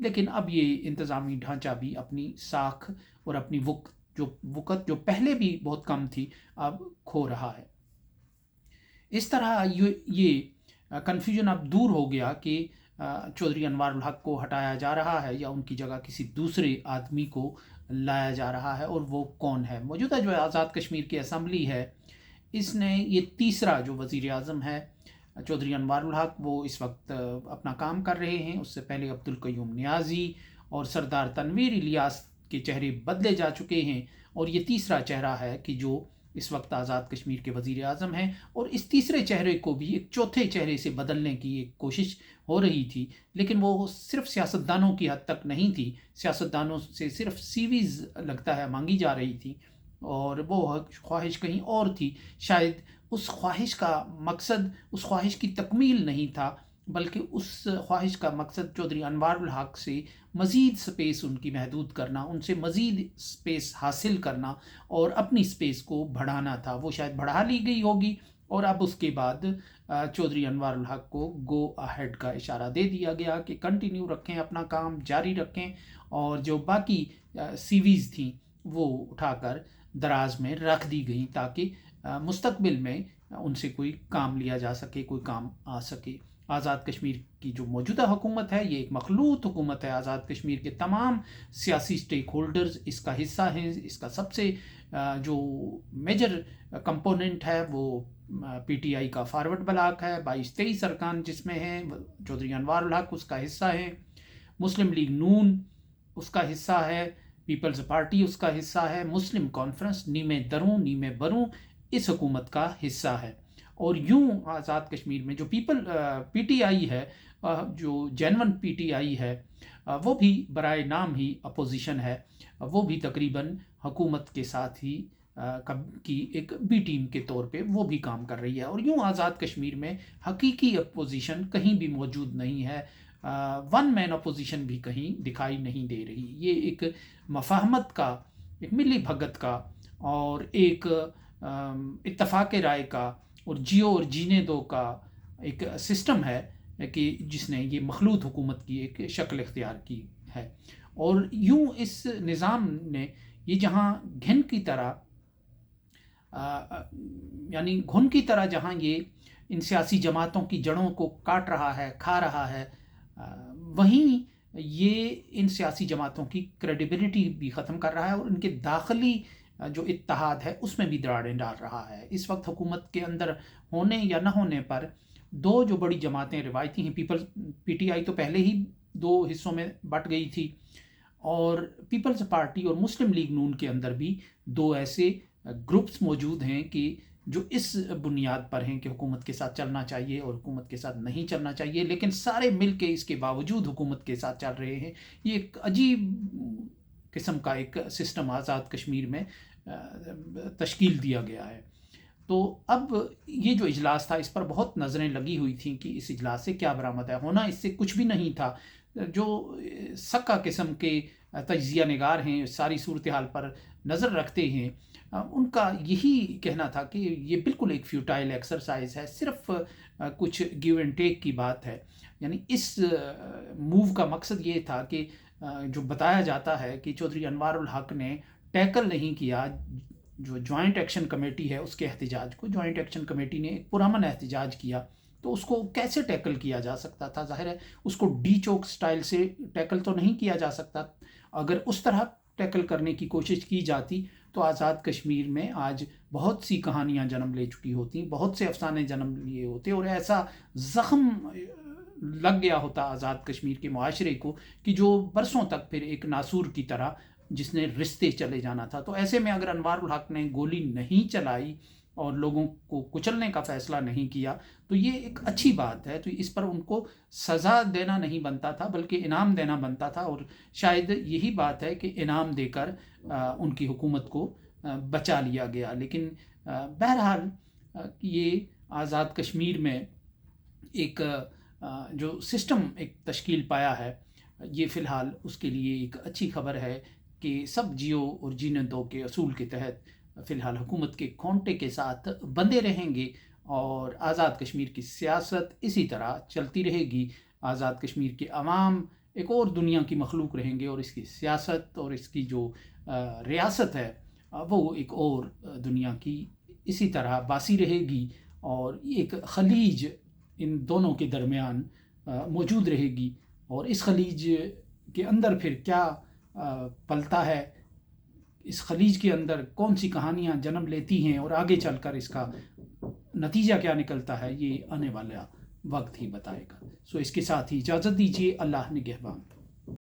لیکن اب یہ انتظامی ڈھانچہ بھی اپنی ساکھ اور اپنی وقت جو پہلے بھی بہت کم تھی اب کھو رہا ہے۔ اس طرح یہ کنفیوژن اب دور ہو گیا کہ چودھری انوار الحق کو ہٹایا جا رہا ہے یا ان کی جگہ کسی دوسرے آدمی کو لایا جا رہا ہے، اور وہ کون ہے۔ موجودہ جو آزاد کشمیر کی اسمبلی ہے، اس نے یہ تیسرا جو وزیر اعظم ہے چودھری انوار الحق، وہ اس وقت اپنا کام کر رہے ہیں۔ اس سے پہلے عبدالقیوم نیازی اور سردار تنویر الیاس کے چہرے بدلے جا چکے ہیں، اور یہ تیسرا چہرہ ہے کہ جو اس وقت آزاد کشمیر کے وزیر اعظم ہیں، اور اس تیسرے چہرے کو بھی ایک چوتھے چہرے سے بدلنے کی ایک کوشش ہو رہی تھی، لیکن وہ صرف سیاستدانوں کی حد تک نہیں تھی۔ سیاستدانوں سے صرف سیویز لگتا ہے مانگی جا رہی تھی، اور وہ خواہش کہیں اور تھی۔ شاید اس خواہش کا مقصد اس خواہش کی تکمیل نہیں تھا، بلکہ اس خواہش کا مقصد چودھری انوار الحق سے مزید سپیس ان کی محدود کرنا، ان سے مزید سپیس حاصل کرنا اور اپنی سپیس کو بڑھانا تھا۔ وہ شاید بڑھا لی گئی ہوگی، اور اب اس کے بعد چودھری انوار الحق کو گو اہیڈ کا اشارہ دے دیا گیا کہ کنٹینیو رکھیں، اپنا کام جاری رکھیں، اور جو باقی سیویز تھیں وہ اٹھا کر دراز میں رکھ دی گئیں تاکہ مستقبل میں ان سے کوئی کام لیا جا سکے، کوئی کام آ سکے۔ آزاد کشمیر کی جو موجودہ حکومت ہے یہ ایک مخلوط حکومت ہے۔ آزاد کشمیر کے تمام سیاسی سٹیک ہولڈرز اس کا حصہ ہیں۔ اس کا سب سے جو میجر کمپوننٹ ہے وہ پی ٹی آئی کا فارورڈ بلاک ہے، 22-23 ارکان جس میں ہیں، چودھری انوار الحق اس کا حصہ ہے، مسلم لیگ نون اس کا حصہ ہے، پیپلز پارٹی اس کا حصہ ہے، مسلم کانفرنس نیمے دروں نیمے بروں اس حکومت کا حصہ ہے۔ اور یوں آزاد کشمیر میں جو پی ٹی آئی ہے، جو جینون پی ٹی آئی ہے، وہ بھی برائے نام ہی اپوزیشن ہے، وہ بھی تقریباً حکومت کے ساتھ ہی کی ایک بی ٹیم کے طور پہ وہ بھی کام کر رہی ہے۔ اور یوں آزاد کشمیر میں حقیقی اپوزیشن کہیں بھی موجود نہیں ہے، ون مین اپوزیشن بھی کہیں دکھائی نہیں دے رہی۔ یہ ایک مفاہمت کا، ایک ملی بھگت کا، اور ایک اتفاق رائے کا، اور جیو اور جینے دو کا ایک سسٹم ہے کہ جس نے یہ مخلوط حکومت کی ایک شکل اختیار کی ہے۔ اور یوں اس نظام نے یہ جہاں گھن کی طرح یعنی گھن کی طرح جہاں یہ ان سیاسی جماعتوں کی جڑوں کو کاٹ رہا ہے، کھا رہا ہے، وہیں یہ ان سیاسی جماعتوں کی کریڈیبلٹی بھی ختم کر رہا ہے، اور ان کے داخلی جو اتحاد ہے اس میں بھی دراڑیں ڈال رہا ہے۔ اس وقت حکومت کے اندر ہونے یا نہ ہونے پر دو جو بڑی جماعتیں روایتی ہیں، پی ٹی آئی تو پہلے ہی دو حصوں میں بٹ گئی تھی، اور پیپلز پارٹی اور مسلم لیگ نون کے اندر بھی دو ایسے گروپس موجود ہیں کہ جو اس بنیاد پر ہیں کہ حکومت کے ساتھ چلنا چاہیے اور حکومت کے ساتھ نہیں چلنا چاہیے، لیکن سارے مل کے اس کے باوجود حکومت کے ساتھ چل رہے ہیں۔ یہ ایک عجیب قسم کا ایک سسٹم آزاد کشمیر میں تشکیل دیا گیا ہے۔ تو اب یہ جو اجلاس تھا اس پر بہت نظریں لگی ہوئی تھیں کہ اس اجلاس سے کیا برآمد ہے، ہونا اس سے کچھ بھی نہیں تھا۔ جو سکا قسم کے تجزیہ نگار ہیں، ساری صورتحال پر نظر رکھتے ہیں، ان کا یہی کہنا تھا کہ یہ بالکل ایک فیوٹائل ایکسرسائز ہے، صرف کچھ گیو اینڈ ٹیک کی بات ہے۔ یعنی اس موو کا مقصد یہ تھا کہ جو بتایا جاتا ہے کہ چودھری انوار الحق نے ٹیکل نہیں کیا جو جوائنٹ ایکشن کمیٹی ہے اس کے احتجاج کو۔ جوائنٹ ایکشن کمیٹی نے ایک پرامن احتجاج کیا، تو اس کو کیسے ٹیکل کیا جا سکتا تھا؟ ظاہر ہے اس کو ڈی چوک سٹائل سے ٹیکل تو نہیں کیا جا سکتا۔ اگر اس طرح ٹیکل کرنے کی کوشش کی جاتی تو آزاد کشمیر میں آج بہت سی کہانیاں جنم لے چکی ہوتی، بہت سے افسانے جنم لیے ہوتے، اور ایسا زخم لگ گیا ہوتا آزاد کشمیر کے معاشرے کو کہ جو برسوں تک پھر ایک ناسور کی طرح جس نے رشتے چلے جانا تھا۔ تو ایسے میں اگر انوار الحق نے گولی نہیں چلائی اور لوگوں کو کچلنے کا فیصلہ نہیں کیا تو یہ ایک اچھی بات ہے۔ تو اس پر ان کو سزا دینا نہیں بنتا تھا بلکہ انعام دینا بنتا تھا، اور شاید یہی بات ہے کہ انعام دے کر ان کی حکومت کو بچا لیا گیا۔ لیکن بہرحال یہ آزاد کشمیر میں ایک جو سسٹم ایک تشکیل پایا ہے، یہ فی الحال اس کے لیے ایک اچھی خبر ہے کہ سب جیو اور جینے دو کے اصول کے تحت فی الحال حکومت کے کھونٹے کے ساتھ بندے رہیں گے، اور آزاد کشمیر کی سیاست اسی طرح چلتی رہے گی۔ آزاد کشمیر کے عوام ایک اور دنیا کی مخلوق رہیں گے، اور اس کی سیاست اور اس کی جو ریاست ہے وہ ایک اور دنیا کی اسی طرح باسی رہے گی، اور ایک خلیج ان دونوں کے درمیان موجود رہے گی، اور اس خلیج کے اندر پھر کیا پلتا ہے، اس خلیج کے اندر کون سی کہانیاں جنم لیتی ہیں اور آگے چل کر اس کا نتیجہ کیا نکلتا ہے، یہ آنے والا وقت ہی بتائے گا۔ اس کے ساتھ ہی اجازت دیجیے، اللہ نگہبان۔